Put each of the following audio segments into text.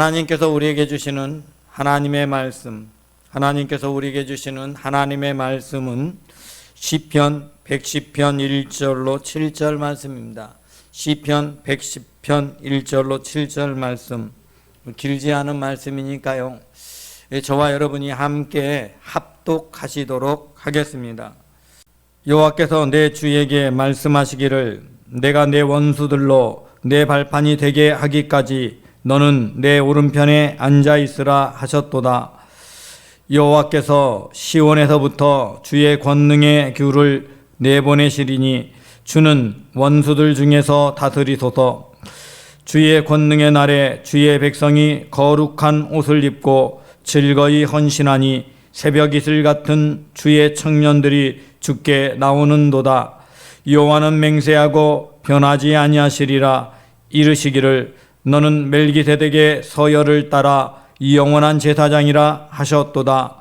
하나님께서 우리에게 주시는 하나님의 말씀, 하나님께서 우리에게 주시는 하나님의 말씀은 시편 110편 1절로 7절 말씀입니다. 시편 110편 1절로 7절 말씀, 길지 않은 말씀이니까요, 저와 여러분이 함께 합독하시도록 하겠습니다. 여호와께서 내 주에게 말씀하시기를 내가 내 원수들로 내 발판이 되게 하기까지 너는 내 오른편에 앉아 있으라 하셨도다. 여호와께서 시온에서부터 주의 권능의 귤을 내보내시리니 주는 원수들 중에서 다스리소서. 주의 권능의 날에 주의 백성이 거룩한 옷을 입고 즐거이 헌신하니 새벽 이슬 같은 주의 청년들이 주께 나오는도다. 여호와는 맹세하고 변하지 아니하시리라. 이르시기를 너는 멜기세덱의 서열을 따라 영원한 제사장이라 하셨도다.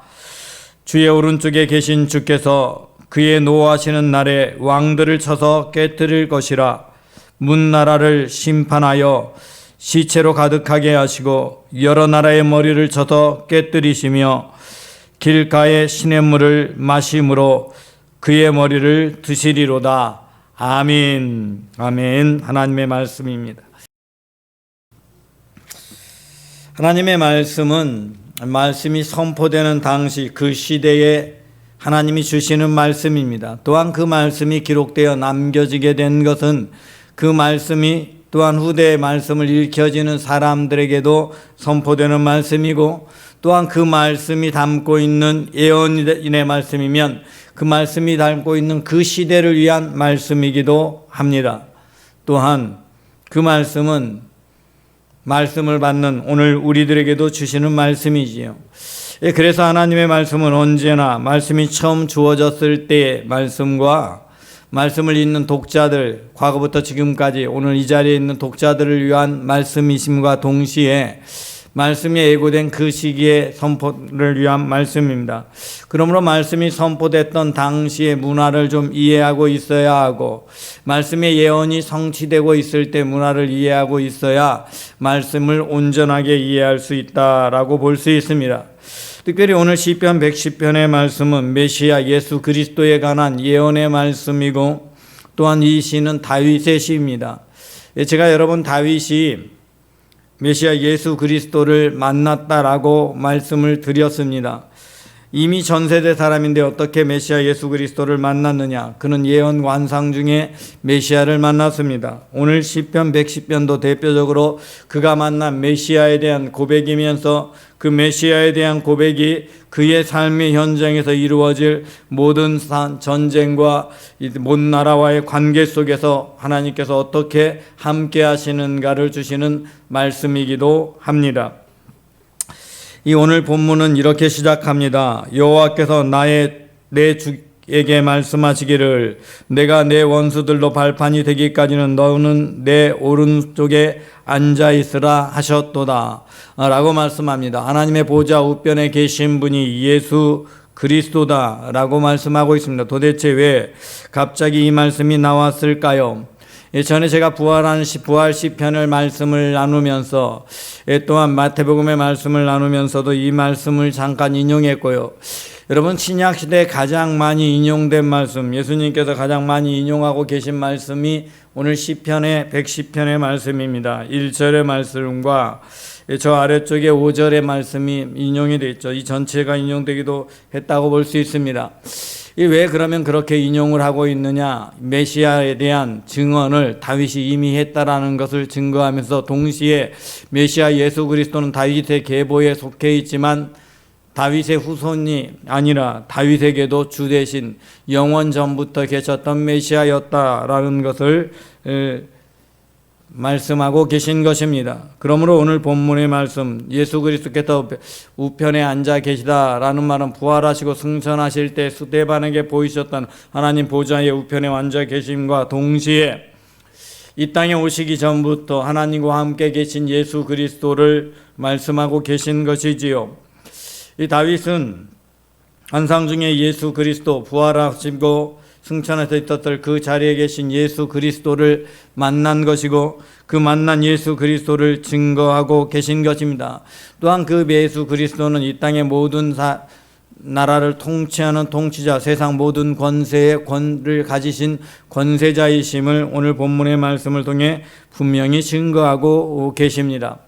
주의 오른쪽에 계신 주께서 그의 노하시는 날에 왕들을 쳐서 깨뜨릴 것이라. 문나라를 심판하여 시체로 가득하게 하시고 여러 나라의 머리를 쳐서 깨뜨리시며 길가의 시냇물을 마심으로 그의 머리를 드시리로다. 아멘. 아멘. 하나님의 말씀입니다. 하나님의 말씀은 말씀이 선포되는 당시 그 시대에 하나님이 주시는 말씀입니다. 또한 그 말씀이 기록되어 남겨지게 된 것은 그 말씀이 또한 후대의 말씀을 읽혀지는 사람들에게도 선포되는 말씀이고, 또한 그 말씀이 담고 있는 예언인의 말씀이면 그 말씀이 담고 있는 그 시대를 위한 말씀이기도 합니다. 또한 그 말씀은 말씀을 받는 오늘 우리들에게도 주시는 말씀이지요. 그래서 하나님의 말씀은 언제나 말씀이 처음 주어졌을 때의 말씀과 말씀을 읽는 독자들, 과거부터 지금까지 오늘 이 자리에 있는 독자들을 위한 말씀이심과 동시에 말씀이 예고된 그 시기의 선포를 위한 말씀입니다. 그러므로 말씀이 선포됐던 당시의 문화를 좀 이해하고 있어야 하고, 말씀의 예언이 성취되고 있을 때 문화를 이해하고 있어야 말씀을 온전하게 이해할 수 있다라고 볼 수 있습니다. 특별히 오늘 시편 110편의 말씀은 메시아 예수 그리스도에 관한 예언의 말씀이고, 또한 이 시는 다윗의 시입니다. 제가 여러분 다윗이 메시아 예수 그리스도를 만났다라고 말씀을 드렸습니다. 이미 전세대 사람인데 어떻게 메시아 예수 그리스도를 만났느냐? 그는 예언 완상 중에 메시아를 만났습니다. 오늘 시편 110편도 대표적으로 그가 만난 메시아에 대한 고백이면서 그 메시아에 대한 고백이 그의 삶의 현장에서 이루어질 모든 전쟁과 본 나라와의 관계 속에서 하나님께서 어떻게 함께 하시는가를 주시는 말씀이기도 합니다. 이 오늘 본문은 이렇게 시작합니다. 여호와께서 내 주에게 말씀하시기를 내가 내 원수들로 발판이 되기까지는 너는 내 오른쪽에 앉아 있으라 하셨도다 라고 말씀합니다. 하나님의 보좌 우편에 계신 분이 예수 그리스도다 라고 말씀하고 있습니다. 도대체 왜 갑자기 이 말씀이 나왔을까요? 전에 제가 부활 시편을 말씀을 나누면서, 또한 마태복음의 말씀을 나누면서도 이 말씀을 잠깐 인용했고요. 여러분, 신약시대에 가장 많이 인용된 말씀, 예수님께서 가장 많이 인용하고 계신 말씀이 오늘 시편의 110편의 말씀입니다. 1절의 말씀과 저 아래쪽에 5절의 말씀이 인용이 되어 있죠. 이 전체가 인용되기도 했다고 볼 수 있습니다. 왜 그러면 그렇게 인용을 하고 있느냐? 메시아에 대한 증언을 다윗이 이미 했다라는 것을 증거하면서 동시에 메시아 예수 그리스도는 다윗의 계보에 속해 있지만 다윗의 후손이 아니라 다윗에게도 주 대신 영원 전부터 계셨던 메시아였다라는 것을 말씀하고 계신 것입니다. 그러므로 오늘 본문의 말씀, 예수 그리스도께서 우편에 앉아 계시다라는 말은 부활하시고 승천하실 때 스데반에게 보이셨던 하나님 보좌의 우편에 앉아 계심과 동시에 이 땅에 오시기 전부터 하나님과 함께 계신 예수 그리스도를 말씀하고 계신 것이지요. 이 다윗은 환상 중에 예수 그리스도 부활하시고 승천해서 있었을 그 자리에 계신 예수 그리스도를 만난 것이고 그 만난 예수 그리스도를 증거하고 계신 것입니다. 또한 그 예수 그리스도는 이 땅의 모든 나라를 통치하는 통치자, 세상 모든 권세의 권을 가지신 권세자이심을 오늘 본문의 말씀을 통해 분명히 증거하고 계십니다.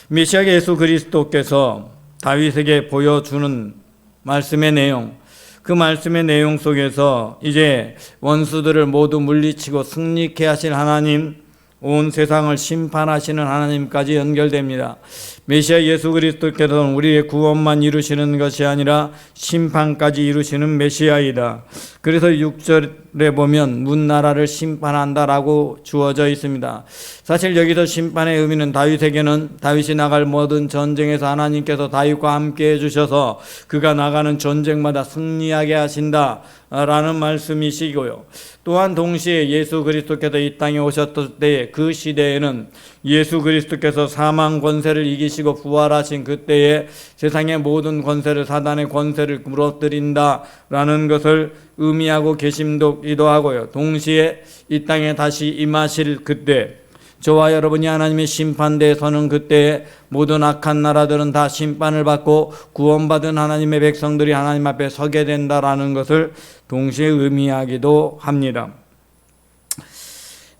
메시아 예수 그리스도께서 다윗에게 보여주는 말씀의 내용, 그 말씀의 내용 속에서 이제 원수들을 모두 물리치고 승리케 하실 하나님, 온 세상을 심판하시는 하나님까지 연결됩니다. 메시아 예수 그리스도께서는 우리의 구원만 이루시는 것이 아니라 심판까지 이루시는 메시아이다. 그래서 6절에 보면 문나라를 심판한다라고 주어져 있습니다. 사실 여기서 심판의 의미는 다윗이 나갈 모든 전쟁에서 하나님께서 다윗과 함께 해주셔서 그가 나가는 전쟁마다 승리하게 하신다라는 말씀이시고요. 또한 동시에 예수 그리스도께서 이 땅에 오셨을 때 그 시대에는 예수 그리스도께서 사망 권세를 이기시고 부활하신 그때에 세상의 모든 권세를, 사단의 권세를 무너뜨린다라는 것을 의미하고 계심도기도 하고요. 동시에 이 땅에 다시 임하실 그때, 저와 여러분이 하나님의 심판대에 서는 그때에 모든 악한 나라들은 다 심판을 받고 구원받은 하나님의 백성들이 하나님 앞에 서게 된다라는 것을 동시에 의미하기도 합니다.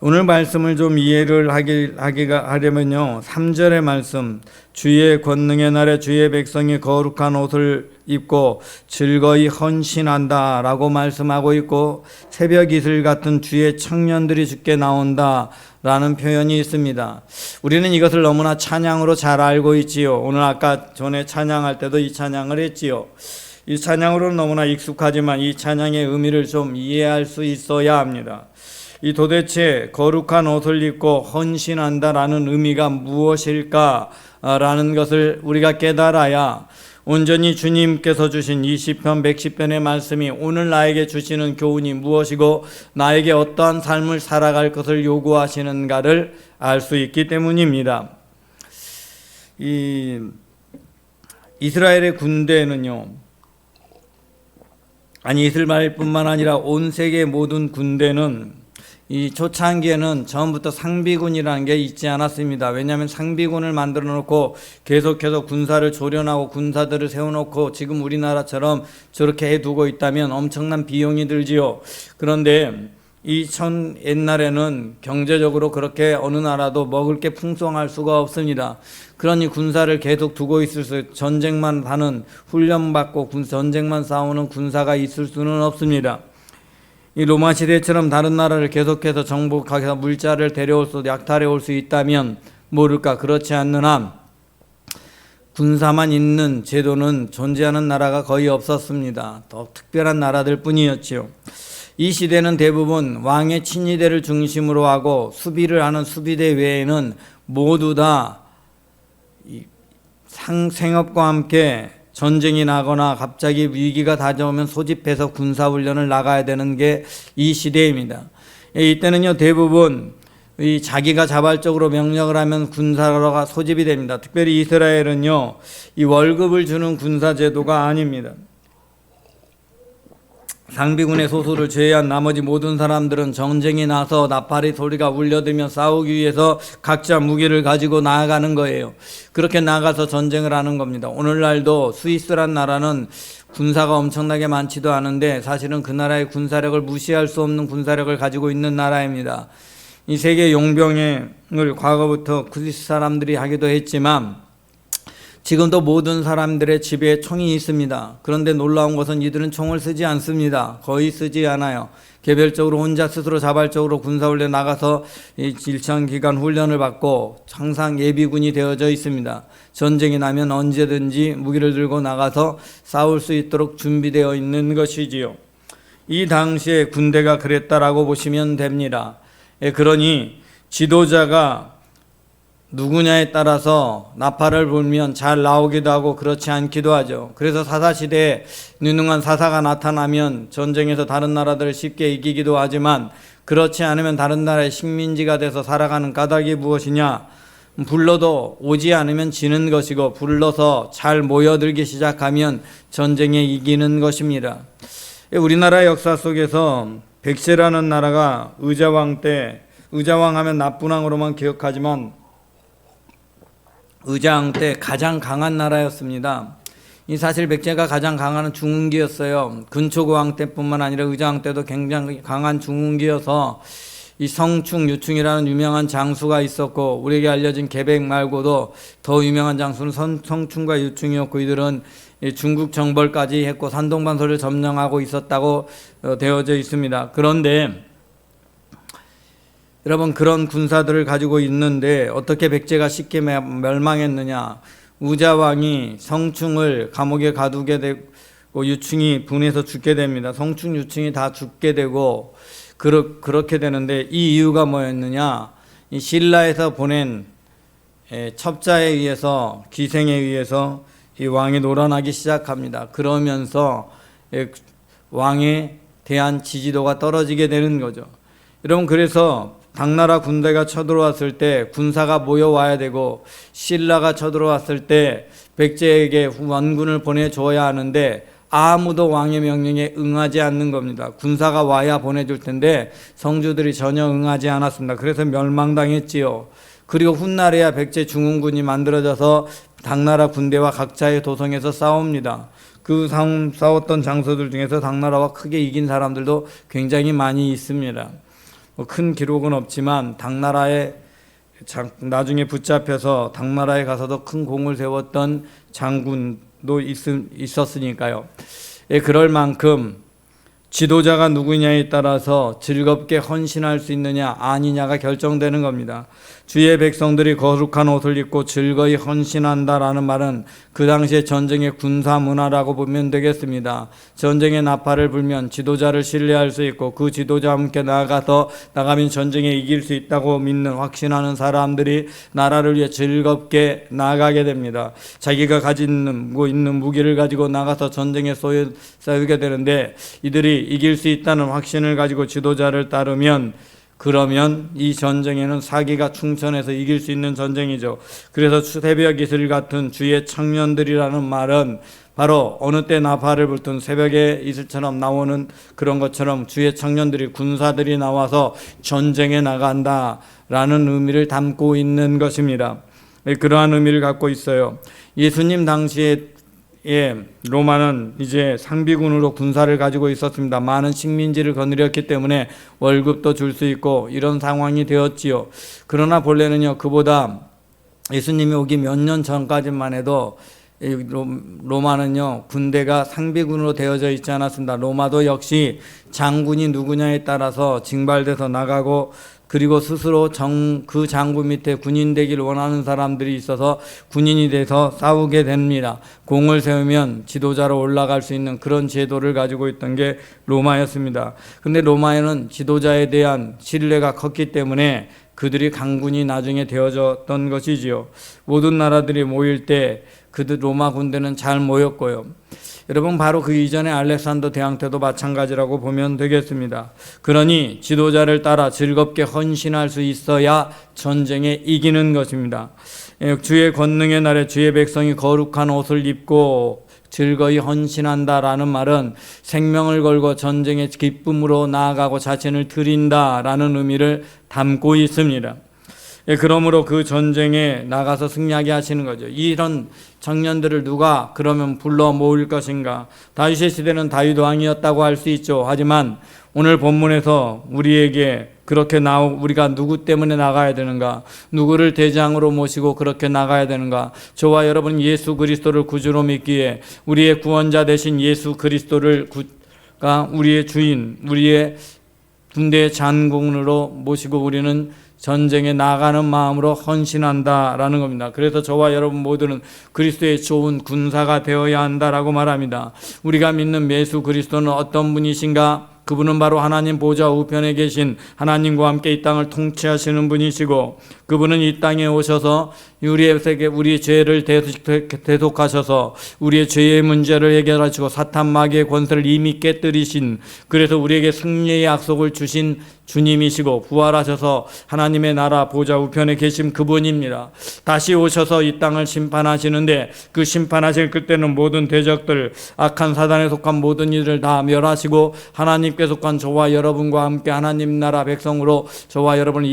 오늘 말씀을 좀 이해를 하려면요, 3절의 말씀, 주의 권능의 날에 주의 백성이 거룩한 옷을 입고 즐거이 헌신한다 라고 말씀하고 있고, 새벽 이슬 같은 주의 청년들이 주께 나온다 라는 표현이 있습니다. 우리는 이것을 너무나 찬양으로 잘 알고 있지요. 오늘 아까 전에 찬양할 때도 이 찬양을 했지요. 이 찬양으로는 너무나 익숙하지만 이 찬양의 의미를 좀 이해할 수 있어야 합니다. 이 도대체 거룩한 옷을 입고 헌신한다라는 의미가 무엇일까라는 것을 우리가 깨달아야 온전히 주님께서 주신 이 시편 110편의 말씀이 오늘 나에게 주시는 교훈이 무엇이고 나에게 어떠한 삶을 살아갈 것을 요구하시는가를 알 수 있기 때문입니다. 이스라엘의 군대는요, 이스라엘뿐만 아니라 온 세계의 모든 군대는 이 초창기에는 처음부터 상비군이라는 게 있지 않았습니다. 왜냐하면 상비군을 만들어 놓고 계속해서 군사를 조련하고 군사들을 세워놓고 지금 우리나라처럼 저렇게 해두고 있다면 엄청난 비용이 들지요. 그런데 옛날에는 경제적으로 그렇게 어느 나라도 먹을 게 풍성할 수가 없습니다. 그러니 군사를 계속 두고 있을 수, 전쟁만 하는, 훈련받고 전쟁만 싸우는 군사가 있을 수는 없습니다. 이 로마 시대처럼 다른 나라를 계속해서 정복해서 물자를 약탈해 올 수 있다면 모를까. 그렇지 않는 한 군사만 있는 제도는 존재하는 나라가 거의 없었습니다. 더 특별한 나라들 뿐이었지요. 이 시대는 대부분 왕의 친위대를 중심으로 하고 수비를 하는 수비대 외에는 모두 다 생업과 함께 전쟁이 나거나 갑자기 위기가 다가오면 소집해서 군사훈련을 나가야 되는 게 이 시대입니다. 이때는요, 대부분 자기가 자발적으로 명령을 하면 군사로가 소집이 됩니다. 특별히 이스라엘은요, 이 월급을 주는 군사제도가 아닙니다. 상비군의 소수를 제외한 나머지 모든 사람들은 전쟁이 나서 나팔의 소리가 울려들면 싸우기 위해서 각자 무기를 가지고 나아가는 거예요. 그렇게 나가서 전쟁을 하는 겁니다. 오늘날도 스위스란 나라는 군사가 엄청나게 많지도 않은데 사실은 그 나라의 군사력을 무시할 수 없는 군사력을 가지고 있는 나라입니다. 이 세계 용병을 과거부터 스위스 사람들이 하기도 했지만 지금도 모든 사람들의 집에 총이 있습니다. 그런데 놀라운 것은 이들은 총을 쓰지 않습니다. 거의 쓰지 않아요. 개별적으로 혼자 스스로 자발적으로 군사훈련 나가서 일정기간 훈련을 받고 항상 예비군이 되어져 있습니다. 전쟁이 나면 언제든지 무기를 들고 나가서 싸울 수 있도록 준비되어 있는 것이지요. 이 당시에 군대가 그랬다라고 보시면 됩니다. 그러니 지도자가 누구냐에 따라서 나팔을 불면 잘 나오기도 하고 그렇지 않기도 하죠. 그래서 사사시대에 유능한 사사가 나타나면 전쟁에서 다른 나라들을 쉽게 이기기도 하지만 그렇지 않으면 다른 나라의 식민지가 돼서 살아가는 까닭이 무엇이냐? 불러도 오지 않으면 지는 것이고 불러서 잘 모여들기 시작하면 전쟁에 이기는 것입니다. 우리나라 역사 속에서 백제라는 나라가 의자왕 때, 의자왕 하면 나쁜 왕으로만 기억하지만 의자왕 때 가장 강한 나라였습니다. 이 사실 백제가 가장 강한 중흥기였어요. 근초고왕 때뿐만 아니라 의자왕 때도 굉장히 강한 중흥기여서 이 성충, 유충이라는 유명한 장수가 있었고, 우리에게 알려진 개백 말고도 더 유명한 장수는 성충과 유충이었고, 이들은 중국 정벌까지 했고 산동반도를 점령하고 있었다고 되어져 있습니다. 그런데 여러분, 그런 군사들을 가지고 있는데 어떻게 백제가 쉽게 멸망했느냐? 의자왕이 성충을 감옥에 가두게 되고 유충이 분해서 죽게 됩니다. 성충, 유충이 다 죽게 되고 그렇게 되는데, 이 이유가 뭐였느냐? 이 신라에서 보낸 첩자에 의해서, 기생에 의해서 이 왕이 놀아나기 시작합니다. 그러면서 왕에 대한 지지도가 떨어지게 되는 거죠. 여러분, 그래서 당나라 군대가 쳐들어왔을 때 군사가 모여와야 되고, 신라가 쳐들어왔을 때 백제에게 원군을 보내줘야 하는데 아무도 왕의 명령에 응하지 않는 겁니다. 군사가 와야 보내줄 텐데 성주들이 전혀 응하지 않았습니다. 그래서 멸망당했지요. 그리고 훗날에야 백제 중흥군이 만들어져서 당나라 군대와 각자의 도성에서 싸웁니다. 그 싸웠던 장소들 중에서 당나라와 크게 이긴 사람들도 굉장히 많이 있습니다. 큰 기록은 없지만 당나라에 나중에 붙잡혀서 당나라에 가서도 큰 공을 세웠던 장군도 있었으니까요. 그럴 만큼 지도자가 누구냐에 따라서 즐겁게 헌신할 수 있느냐 아니냐가 결정되는 겁니다. 주의 백성들이 거룩한 옷을 입고 즐거이 헌신한다라는 말은 그 당시의 전쟁의 군사 문화라고 보면 되겠습니다. 전쟁의 나팔을 불면 지도자를 신뢰할 수 있고, 그 지도자와 함께 나가면 전쟁에 이길 수 있다고 믿는, 확신하는 사람들이 나라를 위해 즐겁게 나가게 됩니다. 자기가 가지고 있는 무기를 가지고 나가서 전쟁에 싸우게 되는데, 이들이 이길 수 있다는 확신을 가지고 지도자를 따르면, 그러면 이 전쟁에는 사기가 충천해서 이길 수 있는 전쟁이죠. 그래서 새벽 이슬 같은 주의 청년들이라는 말은 바로 어느 때 나팔을 불든 새벽의 이슬처럼 나오는 그런 것처럼 주의 청년들이, 군사들이 나와서 전쟁에 나간다라는 의미를 담고 있는 것입니다. 그러한 의미를 갖고 있어요. 예수님 당시에 로마는 이제 상비군으로 군사를 가지고 있었습니다. 많은 식민지를 거느렸기 때문에 월급도 줄 수 있고 이런 상황이 되었지요. 그러나 본래는요, 그보다 예수님이 오기 몇 년 전까지만 해도 로마는요, 군대가 상비군으로 되어져 있지 않았습니다. 로마도 역시 장군이 누구냐에 따라서 징발돼서 나가고, 그리고 스스로 그 장군 밑에 군인 되기를 원하는 사람들이 있어서 군인이 돼서 싸우게 됩니다. 공을 세우면 지도자로 올라갈 수 있는 그런 제도를 가지고 있던 게 로마였습니다. 근데 로마에는 지도자에 대한 신뢰가 컸기 때문에 그들이 강군이 나중에 되어졌던 것이지요. 모든 나라들이 모일 때 그들 로마 군대는 잘 모였고요. 여러분, 바로 그 이전에 알렉산더 대왕 때도 마찬가지라고 보면 되겠습니다. 그러니 지도자를 따라 즐겁게 헌신할 수 있어야 전쟁에 이기는 것입니다. 주의 권능의 날에 주의 백성이 거룩한 옷을 입고 즐거이 헌신한다라는 말은 생명을 걸고 전쟁의 기쁨으로 나아가고 자신을 드린다라는 의미를 담고 있습니다. 그러므로 그 전쟁에 나가서 승리하게 하시는 거죠. 이런 청년들을 누가 그러면 불러 모을 것인가? 다윗의 시대는 다윗 왕이었다고 할 수 있죠. 하지만 오늘 본문에서 우리에게 그렇게 우리가 누구 때문에 나가야 되는가? 누구를 대장으로 모시고 그렇게 나가야 되는가? 저와 여러분 예수 그리스도를 구주로 믿기에 우리의 구원자 되신 예수 그리스도를 우리의 주인, 우리의 군대의 장군으로 모시고 우리는 전쟁에 나가는 마음으로 헌신한다라는 겁니다. 그래서 저와 여러분 모두는 그리스도의 좋은 군사가 되어야 한다라고 말합니다. 우리가 믿는 예수 그리스도는 어떤 분이신가? 그분은 바로 하나님 보좌 우편에 계신 하나님과 함께 이 땅을 통치하시는 분이시고, 그분은 이 땅에 오셔서 우리의 죄를 대속하셔서 우리의 죄의 문제를 해결하시고 사탄 마귀의 권세를 이미 깨뜨리신, 그래서 우리에게 승리의 약속을 주신 주님이시고 부활하셔서 하나님의 나라 보좌 우편에 계신 그분입니다. 다시 오셔서 이 땅을 심판하시는데 그 심판하실 그때는 모든 대적들, 악한 사단에 속한 모든 이들을 다 멸하시고 하나님께 속한 저와 여러분과 함께 하나님 나라 백성으로 저와 여러분을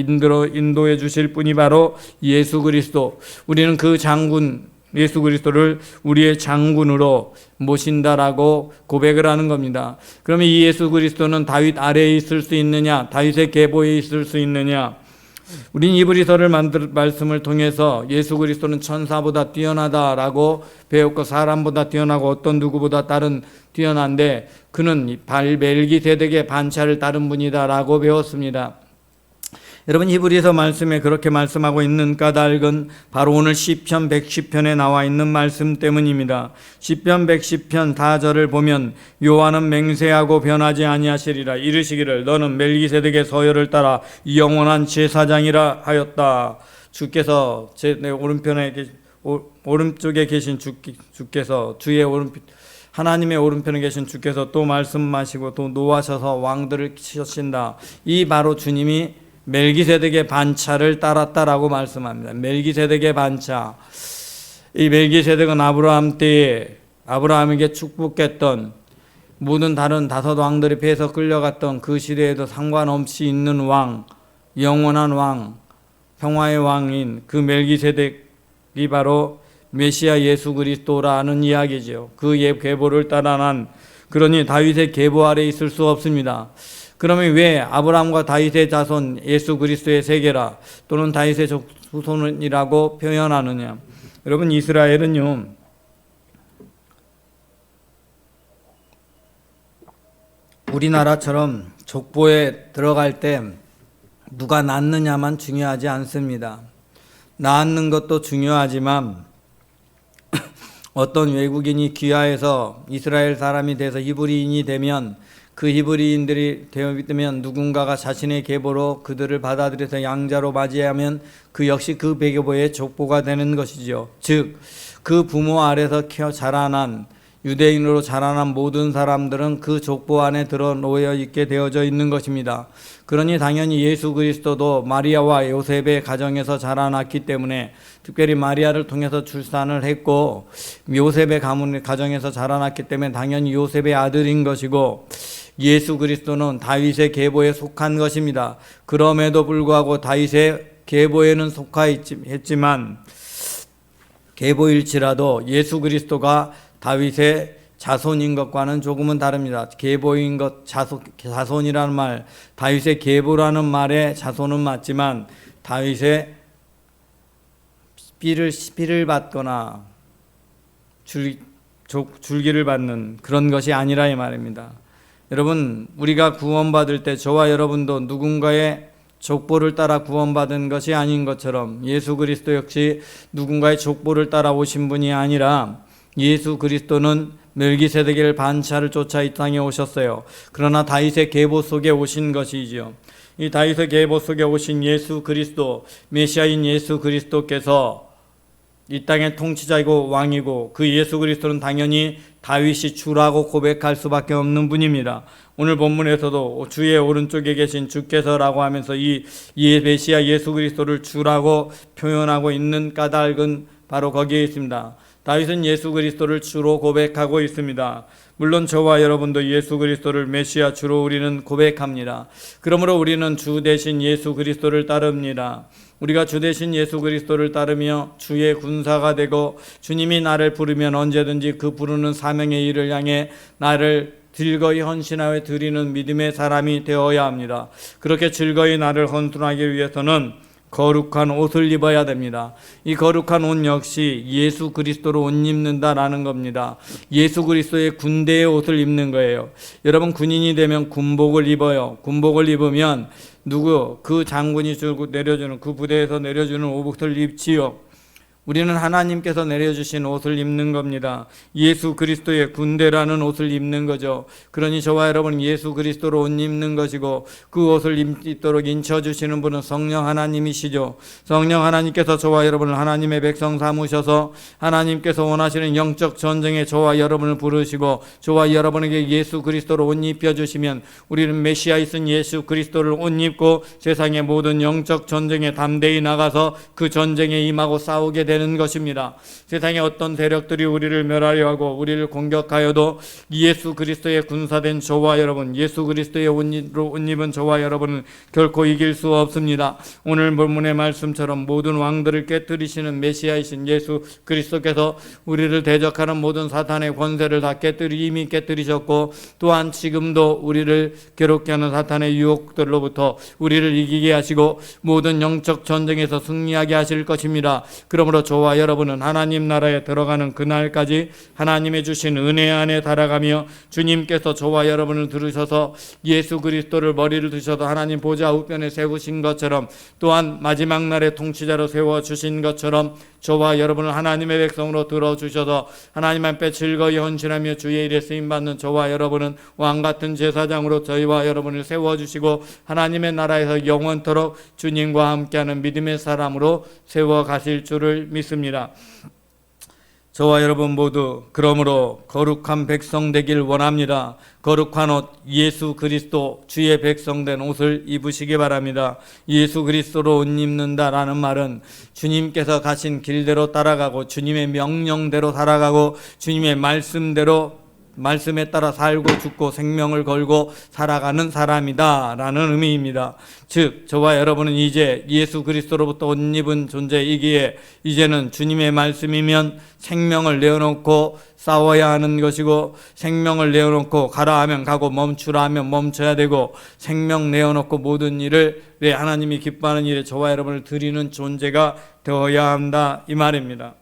인도해 주실 분이 바로 예수 그리스도. 우리는 그 장군 예수 그리스도를 우리의 장군으로 모신다라고 고백을 하는 겁니다. 그러면 이 예수 그리스도는 다윗 아래에 있을 수 있느냐? 다윗의 계보에 있을 수 있느냐? 우린 이브리서를 말씀을 통해서 예수 그리스도는 천사보다 뛰어나다라고 배웠고 사람보다 뛰어나고 어떤 누구보다 다른 뛰어난데 그는 멜기세덱의 반차를 따른 분이다라고 배웠습니다. 여러분 히브리서 말씀에 그렇게 말씀하고 있는 까닭은 바로 오늘 시편 110편에 나와 있는 말씀 때문입니다. 시편 110편 4절을 보면 여호와는 맹세하고 변하지 아니하시리라 이르시기를 너는 멜기세덱의 서열을 따라 영원한 제사장이라 하였다. 주께서 내 오른쪽에 계신 주께서 주의 오른편 하나님의 오른편에 계신 주께서 또 말씀하시고 또 노하셔서 왕들을 치신다. 이 바로 주님이 멜기세덱의 반차를 따랐다라고 말씀합니다. 멜기세덱의 반차. 이 멜기세덱은 아브라함 때에 아브라함에게 축복했던 모든 다른 다섯 왕들이 패해서 끌려갔던 그 시대에도 상관없이 있는 왕, 영원한 왕, 평화의 왕인 그 멜기세덱이 바로 메시아 예수 그리스도라는 이야기죠. 그 계보를 따라 난 그러니 다윗의 계보 아래 있을 수 없습니다. 그러면 왜 아브라함과 다윗의 자손 예수 그리스도의 세계라 또는 다윗의 후손이라고 표현하느냐? 여러분 이스라엘은요 우리나라처럼 족보에 들어갈 때 누가 낳느냐만 중요하지 않습니다. 낳는 것도 중요하지만 어떤 외국인이 귀화해서 이스라엘 사람이 돼서 히브리인이 되면 그 히브리인들이 되면 누군가가 자신의 계보로 그들을 받아들여서 양자로 맞이하면 그 역시 그 계보의 족보가 되는 것이죠. 즉 그 부모 아래서 자라난 유대인으로 자라난 모든 사람들은 그 족보 안에 들어놓여 있게 되어져 있는 것입니다. 그러니 당연히 예수 그리스도도 마리아와 요셉의 가정에서 자라났기 때문에 특별히 마리아를 통해서 출산을 했고 요셉의 가정에서 자라났기 때문에 당연히 요셉의 아들인 것이고 예수 그리스도는 다윗의 계보에 속한 것입니다. 그럼에도 불구하고 다윗의 계보에는 속하였지만 계보일지라도 예수 그리스도가 다윗의 자손인 것과는 조금은 다릅니다. 계보인 것, 자손이라는 말, 다윗의 계보라는 말에 자손은 맞지만 다윗의 삐를 받거나 줄기를 받는 그런 것이 아니라 이 말입니다. 여러분 우리가 구원받을 때 저와 여러분도 누군가의 족보를 따라 구원받은 것이 아닌 것처럼 예수 그리스도 역시 누군가의 족보를 따라 오신 분이 아니라 예수 그리스도는 멜기세덱의 반차를 쫓아 이 땅에 오셨어요. 그러나 다윗의 계보 속에 오신 것이지요. 이 다윗의 계보 속에 오신 예수 그리스도, 메시아인 예수 그리스도께서 이 땅의 통치자이고 왕이고 그 예수 그리스도는 당연히 다윗이 주라고 고백할 수밖에 없는 분입니다. 오늘 본문에서도 주의 오른쪽에 계신 주께서라고 하면서 이 메시아 예수 그리스도를 주라고 표현하고 있는 까닭은 바로 거기에 있습니다. 다윗은 예수 그리스도를 주로 고백하고 있습니다. 물론 저와 여러분도 예수 그리스도를 메시아 주로 우리는 고백합니다. 그러므로 우리는 주 대신 예수 그리스도를 따릅니다. 우리가 주 대신 예수 그리스도를 따르며 주의 군사가 되고 주님이 나를 부르면 언제든지 그 부르는 사명의 일을 향해 나를 즐거이 헌신하여 드리는 믿음의 사람이 되어야 합니다. 그렇게 즐거이 나를 헌신하기 위해서는 거룩한 옷을 입어야 됩니다. 이 거룩한 옷 역시 예수 그리스도로 옷 입는다라는 겁니다. 예수 그리스도의 군대의 옷을 입는 거예요. 여러분 군인이 되면 군복을 입어요. 군복을 입으면 그 장군이 주고 내려주는 그 부대에서 내려주는 옷을 입지요. 우리는 하나님께서 내려주신 옷을 입는 겁니다. 예수 그리스도의 군대라는 옷을 입는 거죠. 그러니 저와 여러분은 예수 그리스도로 옷 입는 것이고, 그 옷을 입도록 인쳐주시는 분은 성령 하나님이시죠. 성령 하나님께서 저와 여러분을 하나님의 백성 삼으셔서 하나님께서 원하시는 영적 전쟁에 저와 여러분을 부르시고, 저와 여러분에게 예수 그리스도로 옷 입혀주시면 우리는 메시아이신 예수 그리스도를 옷 입고 세상의 모든 영적 전쟁에 담대히 나가서 그 전쟁에 임하고 싸우게 되는 것입니다. 세상의 어떤 세력들이 우리를 멸하려 하고 우리를 공격하여도 예수 그리스도의 군사된 저와 여러분, 예수 그리스도의 옷 입은 저와 여러분은 결코 이길 수 없습니다. 오늘 본문의 말씀처럼 모든 왕들을 깨뜨리시는 메시아이신 예수 그리스도께서 우리를 대적하는 모든 사탄의 권세를 다 이미 깨뜨리셨고, 또한 지금도 우리를 괴롭게 하는 사탄의 유혹들로부터 우리를 이기게 하시고 모든 영적 전쟁에서 승리하게 하실 것입니다. 그러므로 저와 여러분은 하나님 나라에 들어가는 그날까지 하나님의 주신 은혜 안에 달아가며, 주님께서 저와 여러분을 들으셔서 예수 그리스도를 머리를 드셔서 하나님 보좌 우편에 세우신 것처럼, 또한 마지막 날에 통치자로 세워주신 것처럼 저와 여러분을 하나님의 백성으로 들어주셔서 하나님 앞에 즐거이 헌신하며 주의 일에 쓰임받는 저와 여러분은 왕같은 제사장으로 저희와 여러분을 세워주시고 하나님의 나라에서 영원토록 주님과 함께하는 믿음의 사람으로 세워가실 줄을 믿습니다. 저와 여러분 모두 그러므로 거룩한 백성 되길 원합니다. 거룩한 옷, 예수 그리스도 주의 백성된 옷을 입으시기 바랍니다. 예수 그리스도로 옷 입는다라는 말은 주님께서 가신 길대로 따라가고 주님의 명령대로 살아가고 주님의 말씀에 따라 살고 죽고 생명을 걸고 살아가는 사람이다 라는 의미입니다. 즉 저와 여러분은 이제 예수 그리스도로부터 옷 입은 존재이기에 이제는 주님의 말씀이면 생명을 내어놓고 싸워야 하는 것이고, 생명을 내어놓고 가라 하면 가고 멈추라 하면 멈춰야 되고, 생명 내어놓고 모든 일을 하나님이 기뻐하는 일에 저와 여러분을 드리는 존재가 되어야 한다 이 말입니다.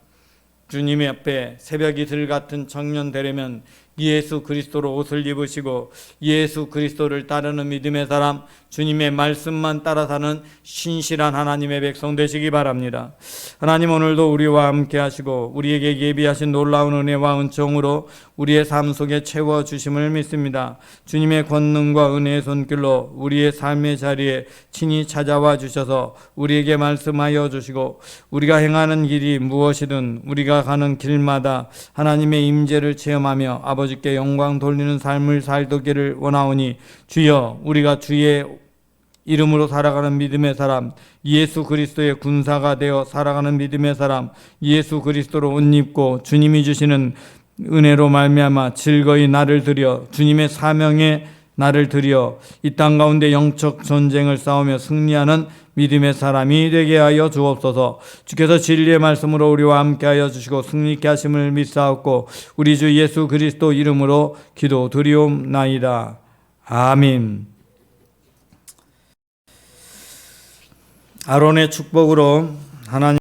주님의 앞에 새벽 이슬 같은 청년 되려면 예수 그리스도로 옷을 입으시고 예수 그리스도를 따르는 믿음의 사람, 주님의 말씀만 따라 사는 신실한 하나님의 백성 되시기 바랍니다. 하나님 오늘도 우리와 함께 하시고 우리에게 예비하신 놀라운 은혜와 은총으로 우리의 삶 속에 채워주심을 믿습니다. 주님의 권능과 은혜의 손길로 우리의 삶의 자리에 친히 찾아와 주셔서 우리에게 말씀하여 주시고, 우리가 행하는 길이 무엇이든 우리가 가는 길마다 하나님의 임재를 체험하며 아버지께 영광 돌리는 삶을 살도기를 원하오니, 주여 우리가 주의 이름으로 살아가는 믿음의 사람, 예수 그리스도의 군사가 되어 살아가는 믿음의 사람, 예수 그리스도로 옷 입고 주님이 주시는 은혜로 말미암아 즐거이 나를 드려 주님의 사명에 나를 드려 이 땅 가운데 영적 전쟁을 싸우며 승리하는 믿음의 사람이 되게 하여 주옵소서. 주께서 진리의 말씀으로 우리와 함께 하여 주시고 승리케 하심을 믿사옵고 우리 주 예수 그리스도 이름으로 기도드리옵나이다. 아멘. 아론의 축복으로 하나님